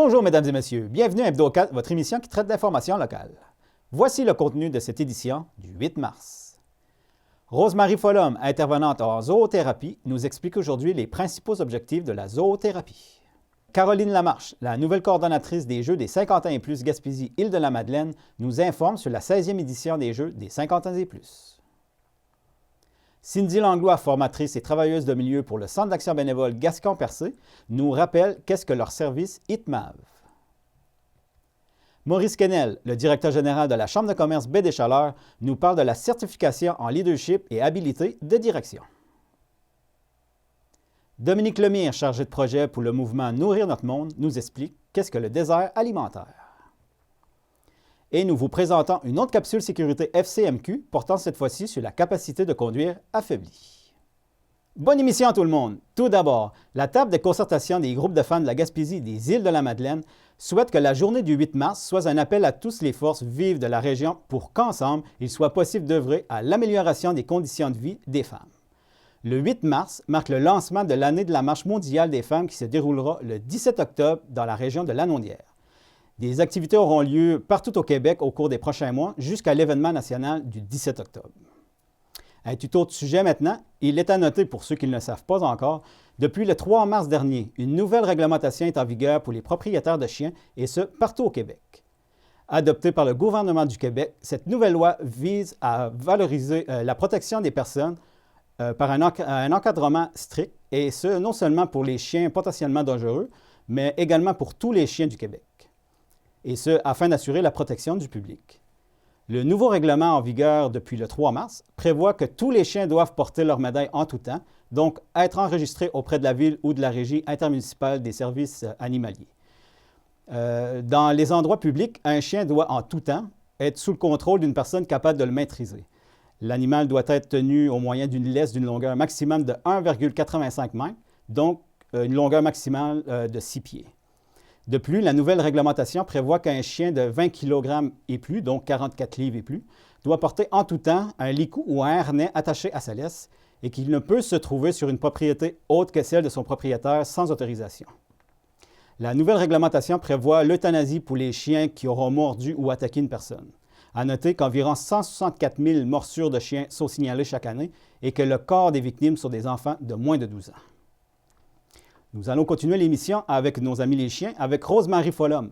Bonjour mesdames et messieurs, bienvenue à Hebdo4, votre émission qui traite d'informations locales. Voici le contenu de cette édition du 8 mars. Rose-Marie Folhomme, intervenante en zoothérapie, nous explique aujourd'hui les principaux objectifs de la zoothérapie. Caroline Lamarche, la nouvelle coordonnatrice des Jeux des 50 ans et plus Gaspésie-Île-de-la-Madeleine, nous informe sur la 16e édition des Jeux des 50 ans et plus. Cindy Langlois, formatrice et travailleuse de milieu pour le Centre d'action bénévole Gascon-Percé, nous rappelle qu'est-ce que leur service ITMAV. Maurice Quesnel, le directeur général de la Chambre de commerce Baie des Chaleurs, nous parle de la certification en leadership et habileté de direction. Dominique Lemire, chargé de projet pour le mouvement Nourrir notre monde, nous explique qu'est-ce que le désert alimentaire. Et nous vous présentons une autre capsule sécurité FCMQ portant cette fois-ci sur la capacité de conduire affaiblie. Bonne émission à tout le monde! Tout d'abord, la table de concertation des groupes de femmes de la Gaspésie et des Îles-de-la-Madeleine souhaite que la journée du 8 mars soit un appel à toutes les forces vives de la région pour qu'ensemble, il soit possible d'œuvrer à l'amélioration des conditions de vie des femmes. Le 8 mars marque le lancement de l'année de la Marche mondiale des femmes qui se déroulera le 17 octobre dans la région de Lanaudière. Des activités auront lieu partout au Québec au cours des prochains mois jusqu'à l'événement national du 17 octobre. Un tuto de sujet maintenant, il est à noter pour ceux qui ne le savent pas encore, depuis le 3 mars dernier, une nouvelle réglementation est en vigueur pour les propriétaires de chiens et ce, partout au Québec. Adoptée par le gouvernement du Québec, cette nouvelle loi vise à valoriser la protection des personnes par un encadrement strict, et ce, non seulement pour les chiens potentiellement dangereux, mais également pour tous les chiens du Québec, et ce, afin d'assurer la protection du public. Le nouveau règlement en vigueur depuis le 3 mars prévoit que tous les chiens doivent porter leur médaille en tout temps, donc être enregistrés auprès de la Ville ou de la Régie intermunicipale des services animaliers. Dans les endroits publics, un chien doit en tout temps être sous le contrôle d'une personne capable de le maîtriser. L'animal doit être tenu au moyen d'une laisse d'une longueur maximum de 1,85 m, donc une longueur maximale de 6 pieds. De plus, la nouvelle réglementation prévoit qu'un chien de 20 kg et plus, donc 44 livres et plus, doit porter en tout temps un licou ou un harnais attaché à sa laisse et qu'il ne peut se trouver sur une propriété autre que celle de son propriétaire sans autorisation. La nouvelle réglementation prévoit l'euthanasie pour les chiens qui auront mordu ou attaqué une personne. À noter qu'environ 164 000 morsures de chiens sont signalées chaque année et que le quart des victimes sont des enfants de moins de 12 ans. Nous allons continuer l'émission avec nos amis les chiens, avec Rose-Marie Folhomme,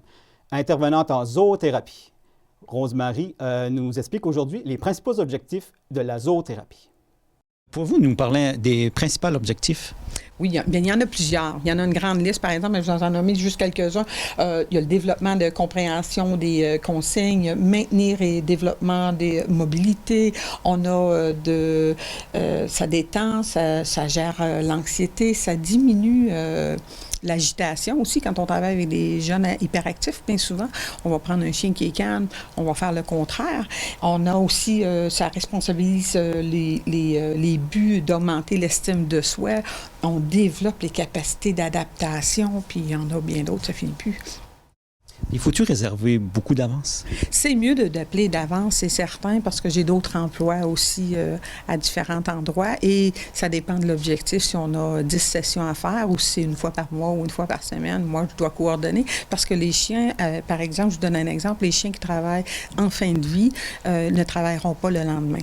intervenante en zoothérapie. Rose-Marie nous explique aujourd'hui les principaux objectifs de la zoothérapie. Pouvez-vous nous parler des principaux objectifs? Oui, il y en a plusieurs. Il y en a une grande liste, par exemple, mais je vous en ai nommé juste quelques-uns. Il y a le développement de compréhension des consignes, maintenir et développement des mobilités. On a ça détend, ça gère l'anxiété, ça diminue l'agitation aussi. Quand on travaille avec des jeunes hyperactifs, bien souvent, on va prendre un chien qui est calme, on va faire le contraire. On a aussi, ça responsabilise les buts d'augmenter l'estime de soi. On développe les capacités d'adaptation, puis il y en a bien d'autres, ça finit plus. Il faut-tu réserver beaucoup d'avance? C'est mieux d'appeler d'avance, c'est certain, parce que j'ai d'autres emplois aussi à différents endroits et ça dépend de l'objectif. Si on a 10 sessions à faire ou si c'est une fois par mois ou une fois par semaine, moi, je dois coordonner parce que les chiens, par exemple, je vous donne un exemple, les chiens qui travaillent en fin de vie ne travailleront pas le lendemain.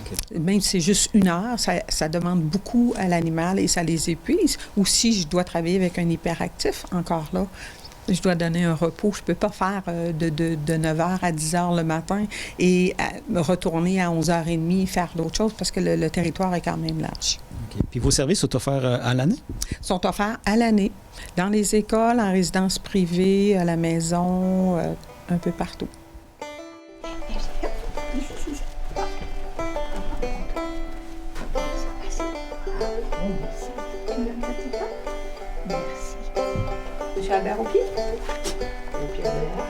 Okay. Même si c'est juste 1 heure, ça demande beaucoup à l'animal et ça les épuise. Ou si je dois travailler avec un hyperactif, encore là, je dois donner un repos. Je ne peux pas faire de 9h à 10h le matin et retourner à 11h30 faire d'autres choses parce que le territoire est quand même large. Okay. Puis vos services sont offerts à l'année? Sont offerts à l'année, dans les écoles, en résidence privée, à la maison, un peu partout. Monsieur Albert au pied? Au pied Albert.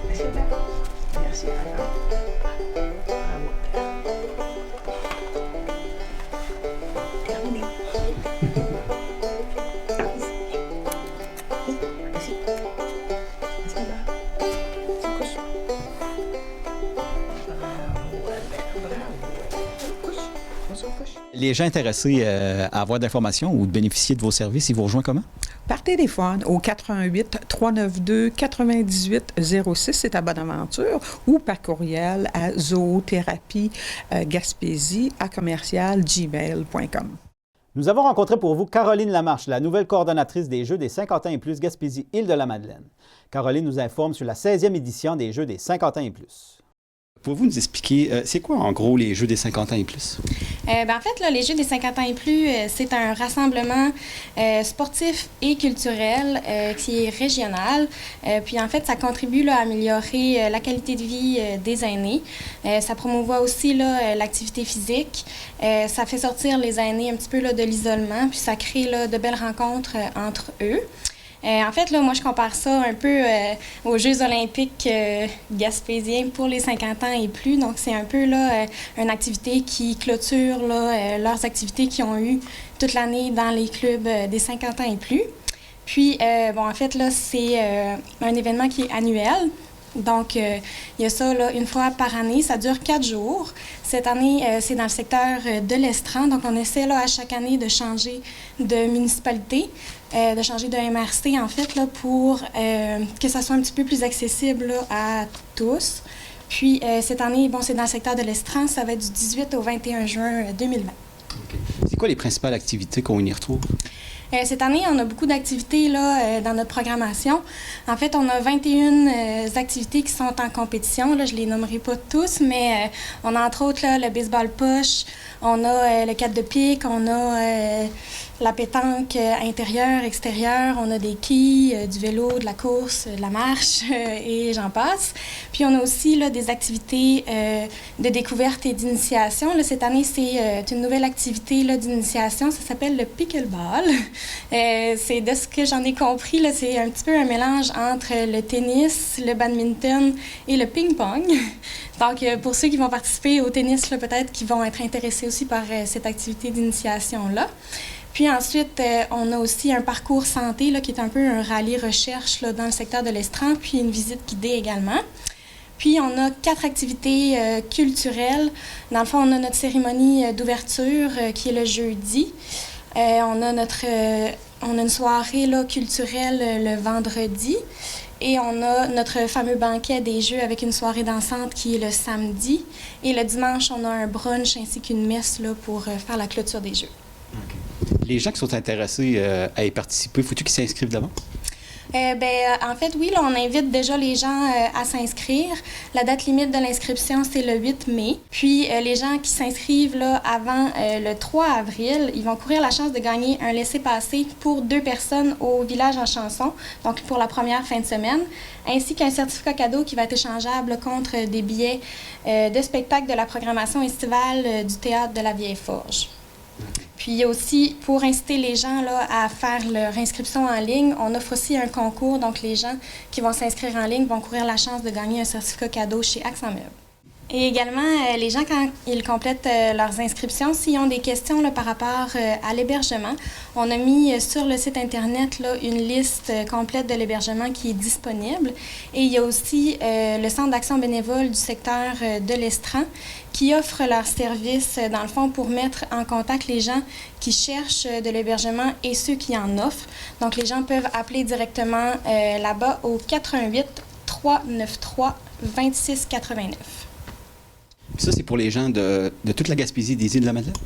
Monsieur Albert. Merci Albert. Bravo. Terminé. Oui, vas-y. Monsieur Albert. Couche. Bravo Albert, bravo. Couche. Bonjour, couche. Les gens intéressés à avoir d'informations ou de bénéficier de vos services, ils vous rejoignent comment? Par téléphone au 88 392 98 06, c'est à Bonaventure, ou par courriel à zoothérapie gaspésie@gmail.com. Nous avons rencontré pour vous Caroline Lamarche, la nouvelle coordonnatrice des Jeux des 50 ans et plus Gaspésie-Île-de-la-Madeleine. Caroline nous informe sur la 16e édition des Jeux des 50 ans et plus. Pouvez-vous nous expliquer, c'est quoi en gros les Jeux des 50 ans et plus? En fait, là, les Jeux des 50 ans et plus, c'est un rassemblement sportif et culturel qui est régional. Puis en fait, ça contribue là, à améliorer la qualité de vie des aînés. Ça promouvoit aussi là, l'activité physique. Ça fait sortir les aînés un petit peu là, de l'isolement, puis ça crée là, de belles rencontres entre eux. En fait, là, moi, je compare ça un peu aux Jeux olympiques gaspésiens pour les 50 ans et plus. Donc, c'est un peu là, une activité qui clôture là, leurs activités qu'ils ont eues toute l'année dans les clubs des 50 ans et plus. Puis, en fait, là, c'est un événement qui est annuel. Donc, il y a ça là, une fois par année. Ça dure 4 jours. Cette année, c'est dans le secteur de l'Estran. Donc, on essaie là, à chaque année de changer de municipalité, de changer de MRC, en fait, là, pour que ça soit un petit peu plus accessible là, à tous. Puis, cette année, c'est dans le secteur de l'Estran. Ça va être du 18 au 21 juin 2020. Okay. C'est quoi les principales activités qu'on y retrouve? Cette année, on a beaucoup d'activités là, dans notre programmation. En fait, on a 21 activités qui sont en compétition. Là, je ne les nommerai pas tous, mais on a entre autres là, le baseball push, on a le 4 de pique, on a la pétanque intérieure, extérieure, on a des quilles, du vélo, de la course, de la marche et j'en passe. Puis on a aussi là, des activités de découverte et d'initiation. Là, cette année, c'est une nouvelle activité là, d'initiation. Ça s'appelle le pickleball. C'est de ce que j'en ai compris, là, c'est un petit peu un mélange entre le tennis, le badminton et le ping-pong. Donc, pour ceux qui vont participer au tennis, là, peut-être qu'ils vont être intéressés aussi par cette activité d'initiation-là. Puis ensuite, on a aussi un parcours santé là, qui est un peu un rallye recherche là, dans le secteur de l'Estran, puis une visite guidée également. Puis on a 4 activités culturelles. Dans le fond, on a notre cérémonie d'ouverture qui est le jeudi. On a une soirée là, culturelle le vendredi. Et on a notre fameux banquet des Jeux avec une soirée dansante qui est le samedi. Et le dimanche, on a un brunch ainsi qu'une messe là, pour faire la clôture des Jeux. Okay. Les gens qui sont intéressés à y participer, faut-il qu'ils s'inscrivent d'avant? En fait, oui, là, on invite déjà les gens à s'inscrire. La date limite de l'inscription, c'est le 8 mai. Puis, les gens qui s'inscrivent là, avant le 3 avril, ils vont courir la chance de gagner un laissez-passer pour 2 personnes au village en chanson, donc pour la première fin de semaine, ainsi qu'un certificat cadeau qui va être échangeable contre des billets de spectacle de la programmation estivale du Théâtre de la Vieille Forge. Puis aussi, pour inciter les gens là, à faire leur inscription en ligne, on offre aussi un concours. Donc, les gens qui vont s'inscrire en ligne vont courir la chance de gagner un certificat cadeau chez Accent Meubles. Et également, les gens, quand ils complètent leurs inscriptions, s'ils ont des questions là, par rapport à l'hébergement, on a mis sur le site Internet là, une liste complète de l'hébergement qui est disponible. Et il y a aussi le Centre d'action bénévole du secteur de l'Estran qui offre leurs services, dans le fond, pour mettre en contact les gens qui cherchent de l'hébergement et ceux qui en offrent. Donc, les gens peuvent appeler directement là-bas au 88 393 26 89. Ça, c'est pour les gens de toute la Gaspésie des Îles-de-la-Madeleine?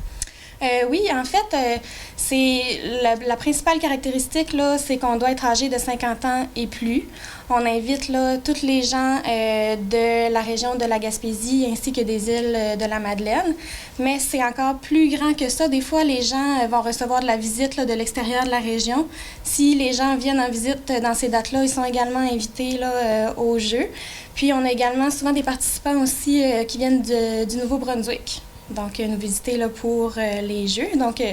Oui, en fait, c'est la principale caractéristique, là, c'est qu'on doit être âgé de 50 ans et plus. On invite là, tous les gens de la région de la Gaspésie ainsi que des îles de la Madeleine. Mais c'est encore plus grand que ça. Des fois, les gens vont recevoir de la visite là, de l'extérieur de la région. Si les gens viennent en visite dans ces dates-là, ils sont également invités là, au jeu. Puis, on a également souvent des participants aussi qui viennent du Nouveau-Brunswick. Donc, nous visiter là, pour les Jeux. Donc,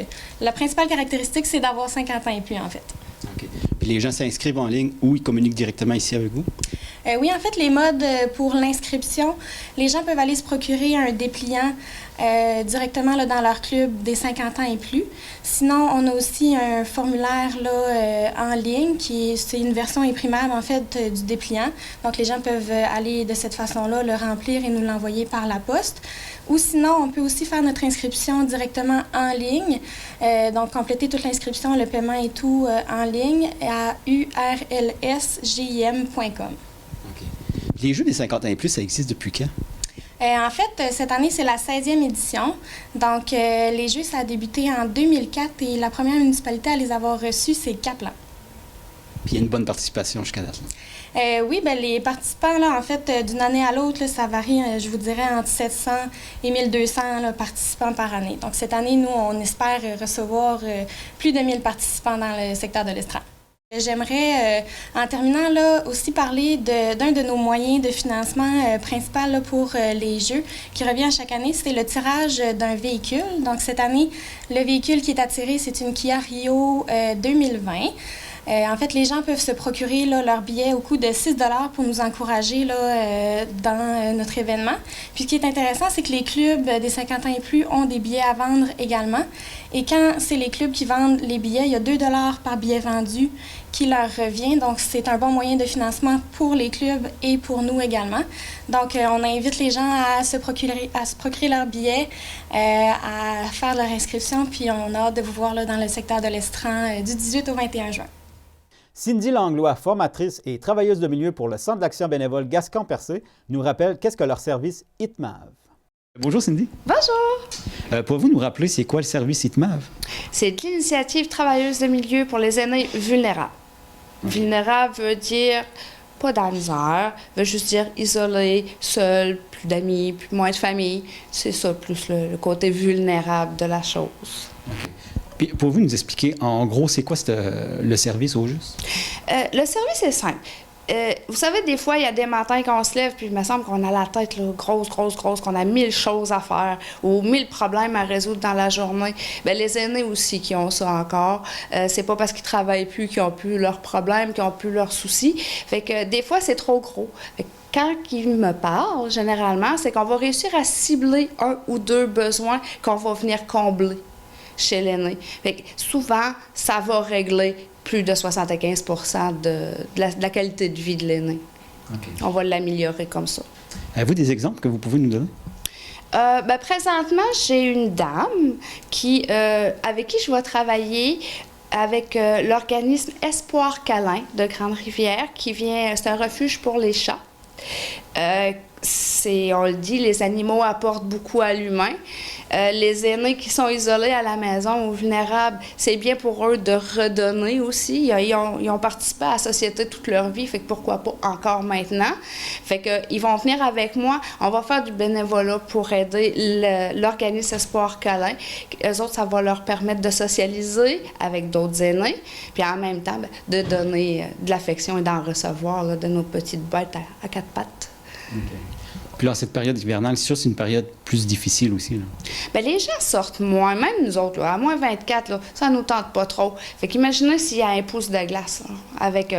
la principale caractéristique, c'est d'avoir 50 ans et plus, en fait. OK. Puis les gens s'inscrivent en ligne ou ils communiquent directement ici avec vous? Oui, en fait, les modes pour l'inscription, les gens peuvent aller se procurer un dépliant directement là, dans leur club des 50 ans et plus. Sinon, on a aussi un formulaire là, en ligne c'est une version imprimable en fait du dépliant. Donc, les gens peuvent aller de cette façon-là, le remplir et nous l'envoyer par la poste. Ou sinon, on peut aussi faire notre inscription directement en ligne. Donc, compléter toute l'inscription, le paiement et tout en ligne à urlsgim.com. OK. Les Jeux des 50 ans et plus, ça existe depuis quand? En fait, cette année, c'est la 16e édition. Donc, les Jeux, ça a débuté en 2004 et la première municipalité à les avoir reçus, c'est Caplan. Puis il y a une bonne participation jusqu'à date. Oui, bien, les participants, là, en fait, d'une année à l'autre, là, ça varie, je vous dirais, entre 700 et 1200 là, participants par année. Donc, cette année, nous, on espère recevoir plus de 1000 participants dans le secteur de l'Estran. J'aimerais, en terminant, là, aussi parler d'un de nos moyens de financement principal là, pour les Jeux qui revient chaque année, c'est le tirage d'un véhicule. Donc, cette année, le véhicule qui est attiré, c'est une Kia Rio 2020. En fait, les gens peuvent se procurer là, leur billet au coût de 6 $ pour nous encourager là, dans notre événement. Puis ce qui est intéressant, c'est que les clubs des 50 ans et plus ont des billets à vendre également. Et quand c'est les clubs qui vendent les billets, il y a 2 $ par billet vendu qui leur revient. Donc, c'est un bon moyen de financement pour les clubs et pour nous également. Donc, on invite les gens à se procurer leurs billets, à faire leur inscription. Puis, on a hâte de vous voir là, dans le secteur de l'Estran du 18 au 21 juin. Cindy Langlois, formatrice et travailleuse de milieu pour le Centre d'action bénévole Gascon-Percé, nous rappelle qu'est-ce que leur service ITMAV. Bonjour Cindy. Bonjour. Pouvez-vous nous rappeler c'est quoi le service ITMAV? C'est de l'initiative travailleuse de milieu pour les aînés vulnérables. Vulnérable veut dire pas dans la misère, veut juste dire isolé, seul, plus d'amis, plus moins de famille. C'est ça plus le côté vulnérable de la chose. Okay. Puis, pouvez-vous nous expliquer, en gros, c'est quoi le service au juste? Le service est simple. Vous savez, des fois, il y a des matins qu'on se lève, puis il me semble qu'on a la tête là, grosse, qu'on a 1000 choses à faire ou 1000 problèmes à résoudre dans la journée. Bien, les aînés aussi qui ont ça encore, c'est pas parce qu'ils travaillent plus qu'ils ont plus leurs problèmes, qu'ils ont plus leurs soucis. Fait que des fois, c'est trop gros. Fait que quand ils me parlent, généralement, c'est qu'on va réussir à cibler un ou deux besoins qu'on va venir combler chez l'aîné. Fait que souvent, ça va régler plus de 75 % de la qualité de vie de l'aîné. Okay. On va l'améliorer comme ça. Avez-vous des exemples que vous pouvez nous donner? Ben, présentement, j'ai une dame avec qui je vais travailler avec l'organisme Espoir Câlin de Grande-Rivière, c'est un refuge pour les chats. On le dit, les animaux apportent beaucoup à l'humain. Les aînés qui sont isolés à la maison ou vulnérables, c'est bien pour eux de redonner aussi. Ils ont participé à la société toute leur vie, fait que pourquoi pas encore maintenant. Fait que ils vont venir avec moi. On va faire du bénévolat pour aider l'organisme Espoir Câlin. Eux autres, ça va leur permettre de socialiser avec d'autres aînés, puis en même temps, de donner de l'affection et d'en recevoir là, de nos petites bêtes à quatre pattes. Okay. Puis là, cette période hivernale, c'est sûr, c'est une période plus difficile aussi. Là. Bien, les gens sortent moins, même nous autres, là, à moins 24, là, ça ne nous tente pas trop. Fait qu'imaginez s'il y a un pouce de glace là, avec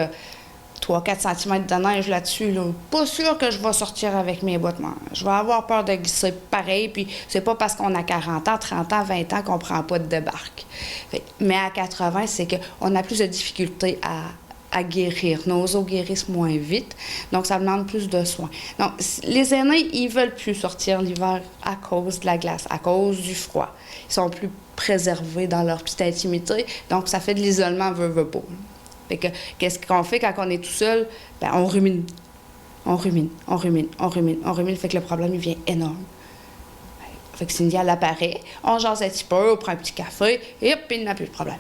3-4 cm de neige là-dessus. Là. Pas sûr que je vais sortir avec mes bottes. Je vais avoir peur de glisser pareil, puis c'est pas parce qu'on a 40 ans, 30 ans, 20 ans qu'on prend pas de débarque. Mais à 80, c'est qu'on a plus de difficultés à guérir. Nos os guérissent moins vite, donc ça demande plus de soins. Donc, les aînés, ils veulent plus sortir l'hiver à cause de la glace, à cause du froid. Ils sont plus préservés dans leur petite intimité, donc ça fait de l'isolement veut pas. Fait que, qu'est-ce qu'on fait quand on est tout seul? Bien, on rumine. On rumine. Fait que le problème, il vient énorme. Fait que Cindy, elle apparaît, on jase un petit peu, on prend un petit café, et hop, il n'y a plus de problème.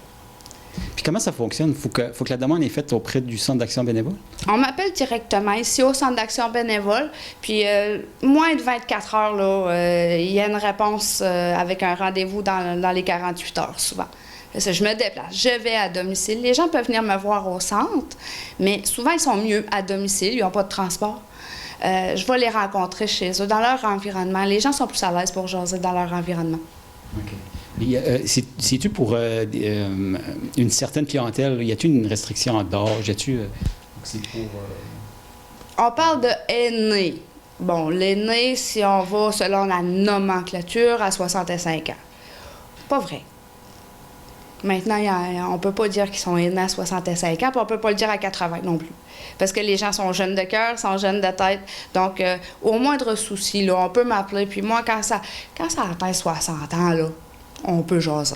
Puis comment ça fonctionne? Faut que la demande est faite auprès du Centre d'action bénévole? On m'appelle directement ici au Centre d'action bénévole. Puis moins de 24 heures, là, il y a une réponse avec un rendez-vous dans les 48 heures, souvent. Je me déplace, je vais à domicile. Les gens peuvent venir me voir au centre, mais souvent, ils sont mieux à domicile, ils n'ont pas de transport. Je vais les rencontrer chez eux, dans leur environnement. Les gens sont plus à l'aise pour jaser dans leur environnement. OK. C'est-tu pour une certaine clientèle, y a-t-il une restriction d'âge? C'est pour... On parle de aînés. Bon, l'aîné, si on va selon la nomenclature, à 65 ans. Pas vrai. Maintenant, on ne peut pas dire qu'ils sont aînés à 65 ans, puis on ne peut pas le dire à 80 non plus. Parce que les gens sont jeunes de cœur, sont jeunes de tête. Donc, au moindre souci, là, on peut m'appeler. Puis moi, quand ça atteint 60 ans, là, on peut jaser.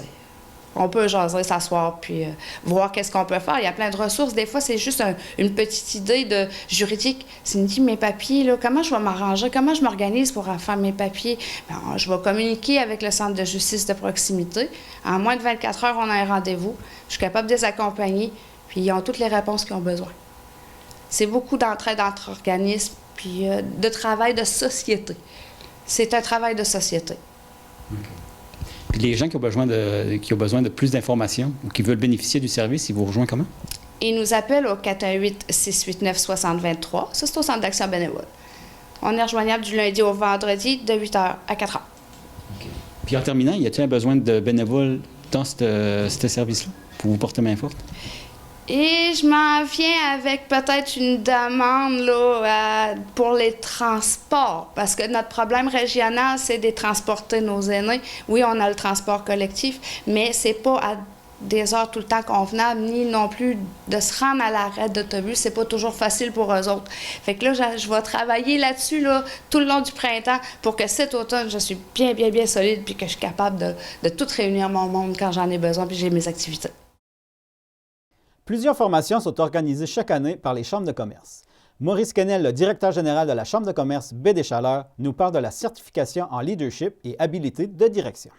On peut jaser, s'asseoir, puis voir qu'est-ce qu'on peut faire. Il y a plein de ressources. Des fois, c'est juste une petite idée de juridique. Cindy, mes papiers, là, comment je vais m'arranger? Comment je m'organise pour faire mes papiers? Bien, je vais communiquer avec le centre de justice de proximité. En moins de 24 heures, on a un rendez-vous. Je suis capable de les accompagner, puis ils ont toutes les réponses qu'ils ont besoin. C'est beaucoup d'entraide entre organismes, puis de travail de société. C'est un travail de société. Okay. Puis les gens qui ont besoin de plus d'informations ou qui veulent bénéficier du service, ils vous rejoignent comment? Ils nous appellent au 418-689-6023. Ça, c'est au Centre d'action bénévole. On est rejoignable du lundi au vendredi de 8h à 4h. Okay. Puis en terminant, y a-t-il un besoin de bénévoles dans ce service-là pour vous porter main forte? Et je m'en viens avec peut-être une demande là, pour les transports, parce que notre problème régional, c'est de transporter nos aînés. Oui, on a le transport collectif, mais c'est pas à des heures tout le temps convenables, ni non plus de se rendre à l'arrêt d'autobus. C'est pas toujours facile pour eux autres. Fait que là, je vais travailler là-dessus là, tout le long du printemps pour que cet automne, je suis bien solide puis que je suis capable de tout réunir mon monde quand j'en ai besoin puis j'ai mes activités. Plusieurs formations sont organisées chaque année par les chambres de commerce. Maurice Quesnel, le directeur général de la Chambre de commerce Baie des Chaleurs, nous parle de la certification en leadership et habileté de direction.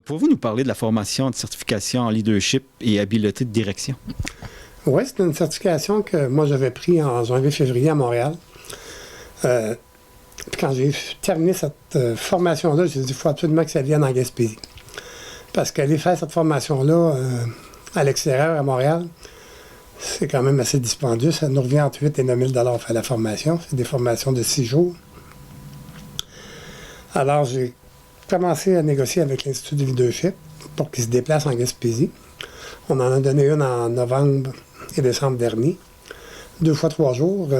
Pouvez-vous nous parler de la formation de certification en leadership et habileté de direction? Oui, c'est une certification que moi j'avais prise en janvier-février à Montréal. Puis quand j'ai terminé cette formation-là, j'ai dit qu'il faut absolument que ça vienne en Gaspésie. Parce qu'aller faire cette formation-là à l'extérieur, à Montréal, c'est quand même assez dispendieux. Ça nous revient entre 8 et 9 000 faire la formation. C'est des formations de 6 jours. Alors, j'ai commencé à négocier avec l'Institut de leadership pour qu'il se déplace en Gaspésie. On en a donné une en novembre et décembre dernier. 2 fois 3 jours.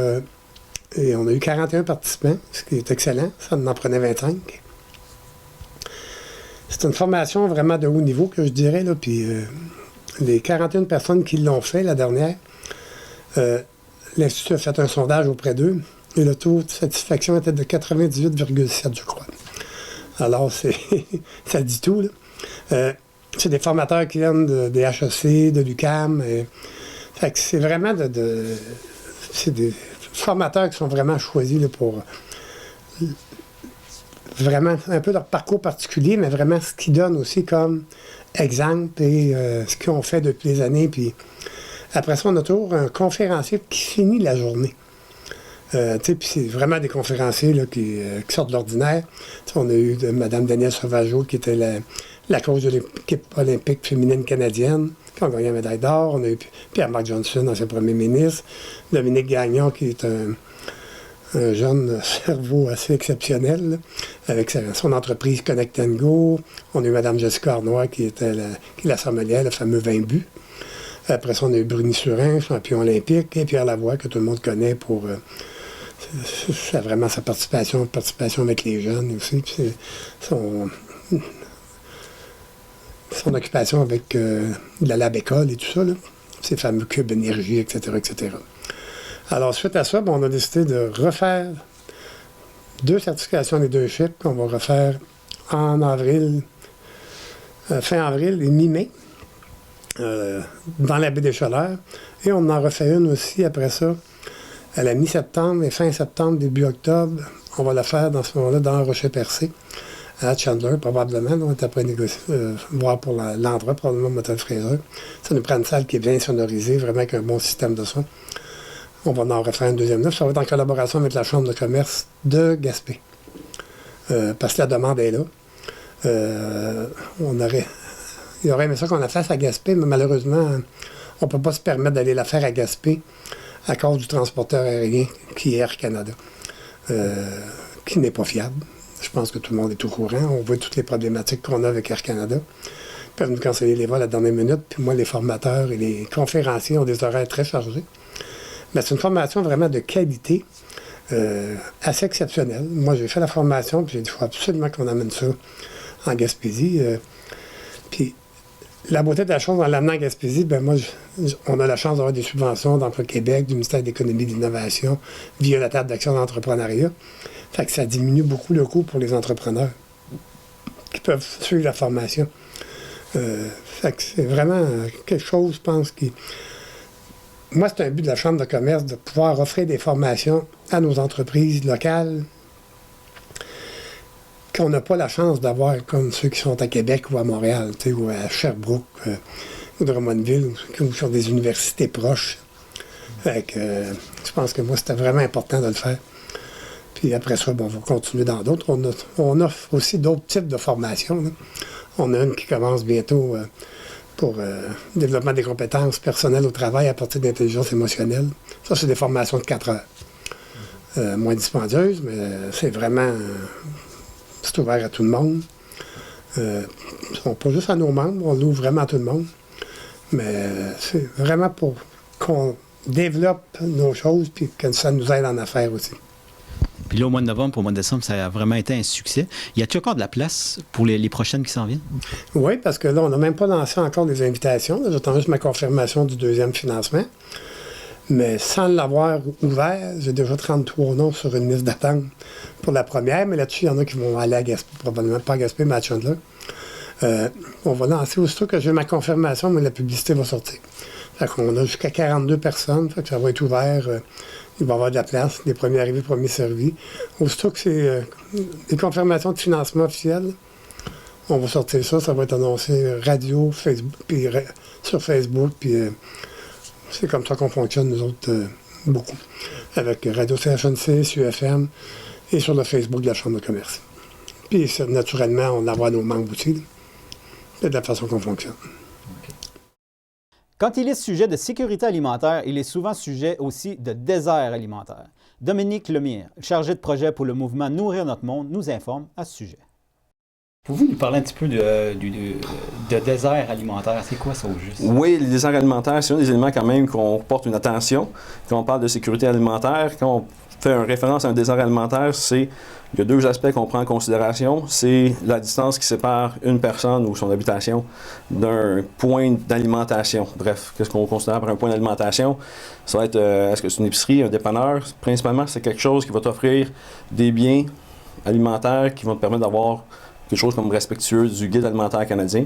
Et on a eu 41 participants, ce qui est excellent. Ça en prenait 25. C'est une formation vraiment de haut niveau, que je dirais, là, puis les 41 personnes qui l'ont fait, la dernière, l'Institut a fait un sondage auprès d'eux et le taux de satisfaction était de 98,7, je crois. Alors, ça dit tout, là. C'est des formateurs qui viennent des HEC, de l'UQAM. Fait que c'est vraiment c'est des formateurs qui sont vraiment choisis là, pour vraiment un peu leur parcours particulier, mais vraiment ce qu'ils donnent aussi comme exemple et ce qu'ils ont fait depuis des années. Puis après ça, on a toujours un conférencier qui finit la journée. Puis c'est vraiment des conférenciers là, qui sortent de l'ordinaire. T'sais, on a eu Mme Danielle Sauvageau, qui était la coach de l'équipe olympique féminine canadienne, qui a gagné la médaille d'or. On a eu Pierre-Marc Johnson, ancien premier ministre. Dominique Gagnon, qui est un jeune cerveau assez exceptionnel, là, avec son entreprise Connect & Go. On a eu Mme Jessica Arnois, qui est la sommelière, le fameux vin bu. Après ça, on a eu Bruni Surin, champion olympique, et Pierre Lavoie, que tout le monde connaît pour vraiment sa participation avec les jeunes aussi. Puis son occupation avec la Lab École et tout ça, là, ces fameux cubes énergie, etc., etc. Alors, suite à ça, on a décidé de refaire 2 certifications leadership qu'on va refaire en avril, fin avril et mi-mai, dans la baie des Chaleurs. Et on en refait une aussi après ça, à la mi-septembre et fin septembre, début octobre. On va la faire dans ce moment-là dans Rocher-Percé, à Chandler, probablement. On est après négocier, voir pour l'endroit, probablement Motel Fraser. Ça nous prend une salle qui est bien sonorisée, vraiment avec un bon système de son. On va en refaire une deuxième neuf. Ça va être en collaboration avec la Chambre de commerce de Gaspé. Parce que la demande est là. Il y aurait aimé ça qu'on la fasse à Gaspé, mais malheureusement, on ne peut pas se permettre d'aller la faire à Gaspé à cause du transporteur aérien qui est Air Canada, qui n'est pas fiable. Je pense que tout le monde est au courant. On voit toutes les problématiques qu'on a avec Air Canada. Ils peuvent nous canceller les vols à la dernière minute. Puis moi, les formateurs et les conférenciers ont des horaires très chargés. Mais c'est une formation vraiment de qualité, assez exceptionnelle. Moi, j'ai fait la formation, puis j'ai dit, il faut absolument qu'on amène ça en Gaspésie. Puis la beauté de la chose en l'amenant en Gaspésie, ben moi, on a la chance d'avoir des subventions d'Emploi Québec, du ministère de l'Économie et de l'Innovation, via la table d'action d'entrepreneuriat. Fait que ça diminue beaucoup le coût pour les entrepreneurs qui peuvent suivre la formation. Fait que c'est vraiment quelque chose, je pense, qui... Moi, c'est un but de la Chambre de commerce de pouvoir offrir des formations à nos entreprises locales qu'on n'a pas la chance d'avoir comme ceux qui sont à Québec ou à Montréal, ou à Sherbrooke ou Drummondville, ou sur des universités proches. Fait que, je pense que moi, c'était vraiment important de le faire. Puis après ça, bon, on va continuer dans d'autres. On offre aussi d'autres types de formations, là. On a une qui commence bientôt pour développement des compétences personnelles au travail à partir d'intelligence émotionnelle. Ça, c'est des formations de 4 heures. Moins dispendieuses, mais c'est vraiment... c'est ouvert à tout le monde. Pas juste à nos membres, on l'ouvre vraiment à tout le monde. Mais c'est vraiment pour qu'on développe nos choses puis que ça nous aide en affaires aussi. Puis là, au mois de novembre, au mois de décembre, ça a vraiment été un succès. Y a-t-il encore de la place pour les prochaines qui s'en viennent? Oui, parce que là, on n'a même pas lancé encore des invitations. Là, j'attends juste ma confirmation du 2e financement. Mais sans l'avoir ouvert, j'ai déjà 33 noms sur une liste d'attente pour la première. Mais là-dessus, il y en a qui vont aller à Gaspé, probablement pas à Gaspé, mais à Chandler. On va lancer aussitôt que j'ai ma confirmation, mais la publicité va sortir. Fait qu'on a jusqu'à 42 personnes, fait que ça va être ouvert. Il va y avoir de la place, les premiers arrivés, premiers servis. Aussitôt que c'est des confirmations de financement officielles, on va sortir ça. Ça va être annoncé radio, Facebook, puis sur Facebook, puis c'est comme ça qu'on fonctionne, nous autres, beaucoup. Avec Radio CHNC, UFM et sur le Facebook de la Chambre de commerce. Puis naturellement, on envoie nos membres aussi. C'est de la façon qu'on fonctionne. Quand il est sujet de sécurité alimentaire, il est souvent sujet aussi de désert alimentaire. Dominique Lemire, chargé de projet pour le mouvement Nourrir notre monde, nous informe à ce sujet. Pouvez-vous nous parler un petit peu de désert alimentaire? C'est quoi ça au juste? Oui, le désert alimentaire, c'est un des éléments quand même qu'on porte une attention. Quand on parle de sécurité alimentaire, quand on fait une référence à un désert alimentaire, il y a 2 aspects qu'on prend en considération. C'est la distance qui sépare une personne ou son habitation d'un point d'alimentation. Bref, qu'est-ce qu'on considère par un point d'alimentation? Ça va être, est-ce que c'est une épicerie, un dépanneur? Principalement, c'est quelque chose qui va t'offrir des biens alimentaires qui vont te permettre d'avoir quelque chose comme respectueux du guide alimentaire canadien.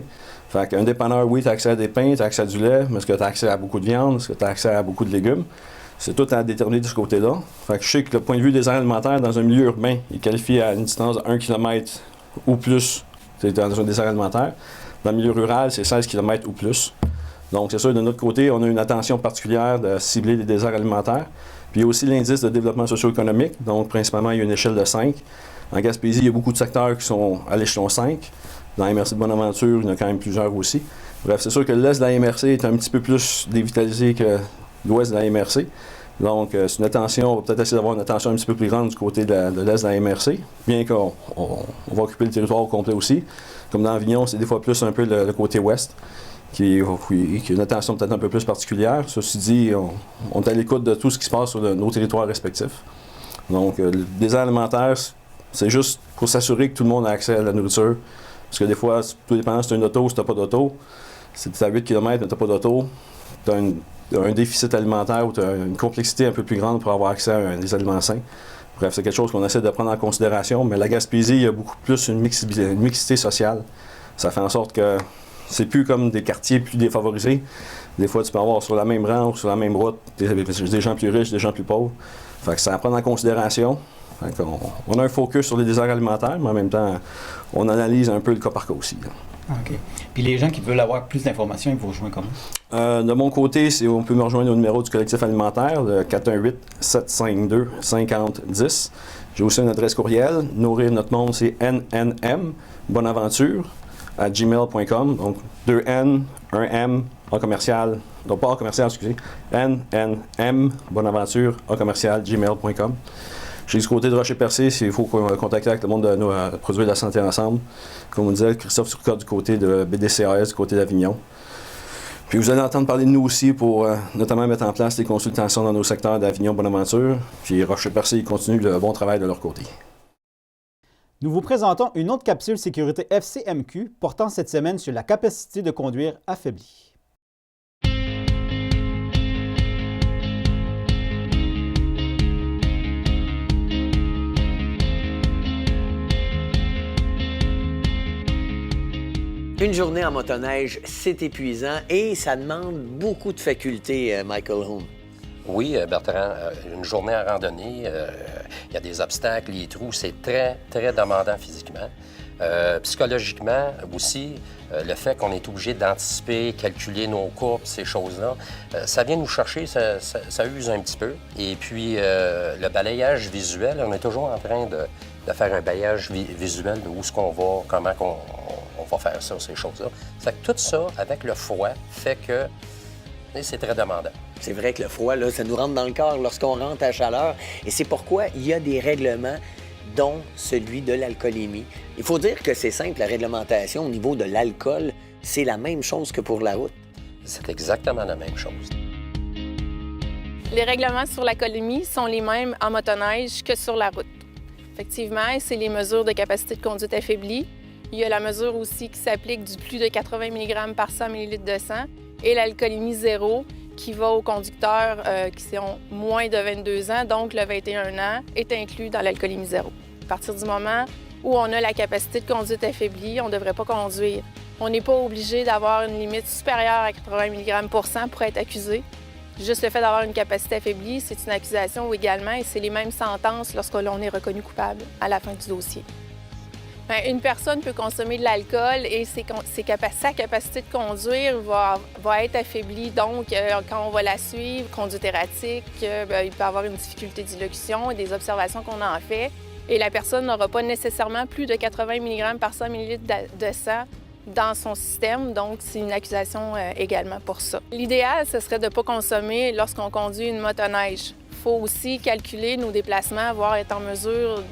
Fait qu'un dépanneur, oui, tu as accès à des pains, tu as accès à du lait, mais est-ce que tu as accès à beaucoup de viande? Est-ce que tu as accès à beaucoup de légumes? C'est tout à déterminer de ce côté-là. Fait que je sais que le point de vue des aires alimentaires dans un milieu urbain, il qualifie à une distance de 1 km ou plus. C'est dans un désert alimentaire. Dans le milieu rural, c'est 16 km ou plus. Donc, c'est sûr, de notre côté, on a une attention particulière de cibler les déserts alimentaires. Puis il y a aussi l'indice de développement socio-économique. Donc, principalement, il y a une échelle de 5. En Gaspésie, il y a beaucoup de secteurs qui sont à l'échelon 5. Dans la MRC de Bonaventure, il y en a quand même plusieurs aussi. Bref, c'est sûr que l'est de la MRC est un petit peu plus dévitalisé que l'ouest de la MRC. Donc, c'est une attention, on va peut-être essayer d'avoir une attention un petit peu plus grande du côté de l'est de la MRC, bien qu'on va occuper le territoire au complet aussi. Comme dans Avignon, c'est des fois plus un peu le côté ouest, qui a une attention peut-être un peu plus particulière. Ceci dit, on est à l'écoute de tout ce qui se passe sur nos territoires respectifs. Donc, le désert alimentaire, c'est juste pour s'assurer que tout le monde a accès à la nourriture. Parce que des fois, tout dépendant si tu as une auto ou si tu n'as pas d'auto. Si tu es à 8 km mais tu n'as pas d'auto, tu as un déficit alimentaire ou tu as une complexité un peu plus grande pour avoir accès à des aliments sains. Bref, c'est quelque chose qu'on essaie de prendre en considération. Mais la Gaspésie, il y a beaucoup plus une mixité sociale. Ça fait en sorte que c'est plus comme des quartiers plus défavorisés. Des fois, tu peux avoir sur la même rang ou sur la même route des gens plus riches, des gens plus pauvres. Fait que ça à prendre en considération. On a un focus sur les déserts alimentaires, mais en même temps, on analyse un peu le cas par cas aussi. Là. OK. Puis les gens qui veulent avoir plus d'informations, ils vous rejoignent comment? De mon côté, on peut me rejoindre au numéro du collectif alimentaire, le 418-752-5010. J'ai aussi une adresse courriel. Nourrir notre monde, c'est NNM, Bonaventure, à gmail.com. Donc 2 N, 1 M, en commercial, donc pas en commercial, excusez, NNM, Bonaventure, en commercial, gmail.com. J'ai du côté de Rocher-Percé, s'il faut contacter avec le monde de nos produits de la santé ensemble. Comme on disait, Christophe Turcotte du côté de BDCAS, du côté d'Avignon. Puis vous allez entendre parler de nous aussi pour notamment mettre en place des consultations dans nos secteurs d'Avignon-Bonaventure. Puis Rocher-Percé, ils continuent le bon travail de leur côté. Nous vous présentons une autre capsule sécurité FCMQ portant cette semaine sur la capacité de conduire affaiblie. Une journée en motoneige, c'est épuisant et ça demande beaucoup de facultés, Michael Home. Oui, Bertrand, une journée en randonnée, il y a des obstacles, les trous, c'est très, très demandant physiquement. Psychologiquement aussi, le fait qu'on est obligé d'anticiper, calculer nos courbes, ces choses-là, ça vient nous chercher, ça use un petit peu. Et puis, le balayage visuel, on est toujours en train de faire un balayage visuel de où est-ce qu'on va, comment on va faire ça, ces choses-là. Ça fait que tout ça, avec le froid, fait que c'est très demandant. C'est vrai que le froid, là, ça nous rentre dans le corps lorsqu'on rentre à la chaleur. Et c'est pourquoi il y a des règlements, dont celui de l'alcoolémie. Il faut dire que c'est simple, la réglementation au niveau de l'alcool, c'est la même chose que pour la route. C'est exactement la même chose. Les règlements sur l'alcoolémie sont les mêmes en motoneige que sur la route. Effectivement, c'est les mesures de capacité de conduite affaiblie. Il y a la mesure aussi qui s'applique du plus de 80 mg par 100 ml de sang et l'alcoolémie zéro qui va aux conducteurs qui ont moins de 22 ans, donc le 21 ans est inclus dans l'alcoolémie zéro. À partir du moment où on a la capacité de conduite affaiblie, on ne devrait pas conduire. On n'est pas obligé d'avoir une limite supérieure à 80 mg pour 100 pour être accusé. Juste le fait d'avoir une capacité affaiblie, c'est une accusation également et c'est les mêmes sentences lorsque l'on est reconnu coupable à la fin du dossier. Bien, une personne peut consommer de l'alcool et sa capacité de conduire va être affaiblie. Donc, quand on va la suivre, conduite erratique, il peut avoir une difficulté d'élocution et des observations qu'on en fait. Et la personne n'aura pas nécessairement plus de 80 mg par 100 ml de sang dans son système, donc c'est une accusation également pour ça. L'idéal, ce serait de ne pas consommer lorsqu'on conduit une motoneige. Il faut aussi calculer nos déplacements, voire être en mesure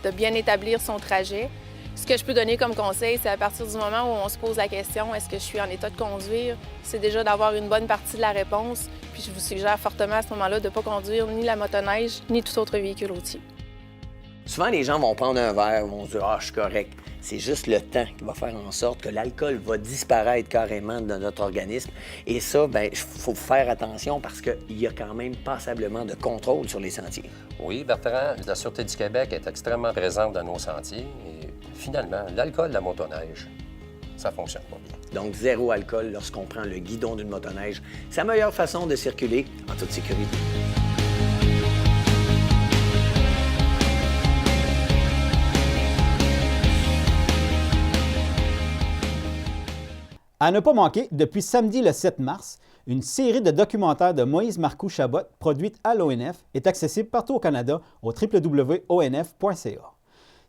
de bien établir son trajet. Ce que je peux donner comme conseil, c'est à partir du moment où on se pose la question « est-ce que je suis en état de conduire ?» c'est déjà d'avoir une bonne partie de la réponse. Puis je vous suggère fortement à ce moment-là de ne pas conduire ni la motoneige, ni tout autre véhicule routier. Souvent, les gens vont prendre un verre, vont se dire « ah, je suis correct ». C'est juste le temps qui va faire en sorte que l'alcool va disparaître carrément de notre organisme. Et ça, bien, il faut faire attention parce qu'il y a quand même passablement de contrôle sur les sentiers. Oui, Bertrand, la Sûreté du Québec est extrêmement présente dans nos sentiers. Et finalement, l'alcool de la motoneige, ça fonctionne pas bien. Donc, zéro alcool lorsqu'on prend le guidon d'une motoneige. C'est la meilleure façon de circuler en toute sécurité. À ne pas manquer, depuis samedi le 7 mars, une série de documentaires de Moïse Marcoux-Chabot, produite à l'ONF, est accessible partout au Canada au www.onf.ca.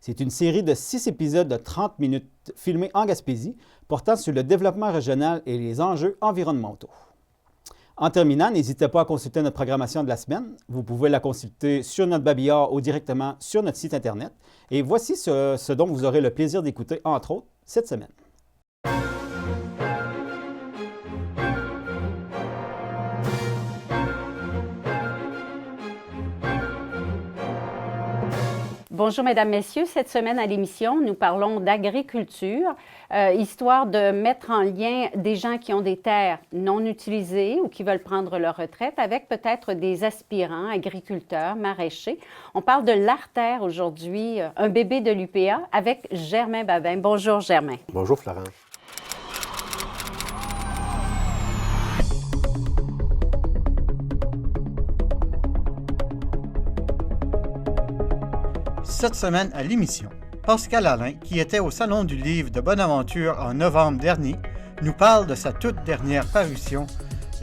C'est une série de 6 épisodes de 30 minutes filmés en Gaspésie, portant sur le développement régional et les enjeux environnementaux. En terminant, n'hésitez pas à consulter notre programmation de la semaine. Vous pouvez la consulter sur notre babillard ou directement sur notre site Internet. Et voici ce dont vous aurez le plaisir d'écouter, entre autres, cette semaine. Bonjour, Mesdames, Messieurs. Cette semaine à l'émission, nous parlons d'agriculture, histoire de mettre en lien des gens qui ont des terres non utilisées ou qui veulent prendre leur retraite avec peut-être des aspirants, agriculteurs, maraîchers. On parle de l'artère aujourd'hui, un bébé de l'UPA avec Germain Babin. Bonjour, Germain. Bonjour, Florence. Cette semaine à l'émission, Pascal Alain, qui était au Salon du Livre de Bonaventure en novembre dernier, nous parle de sa toute dernière parution,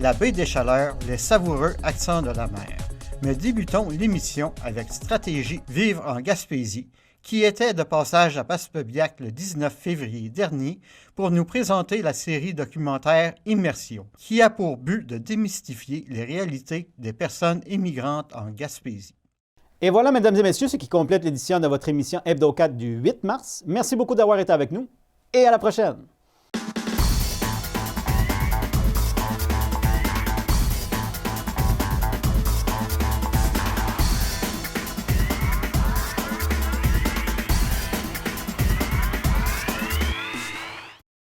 La baie des Chaleurs, les savoureux accents de la mer. Mais débutons l'émission avec Stratégie Vivre en Gaspésie, qui était de passage à Passepébiac le 19 février dernier pour nous présenter la série documentaire Immersion, qui a pour but de démystifier les réalités des personnes immigrantes en Gaspésie. Et voilà, mesdames et messieurs, ce qui complète l'édition de votre émission Hebdo 4 du 8 mars. Merci beaucoup d'avoir été avec nous et à la prochaine!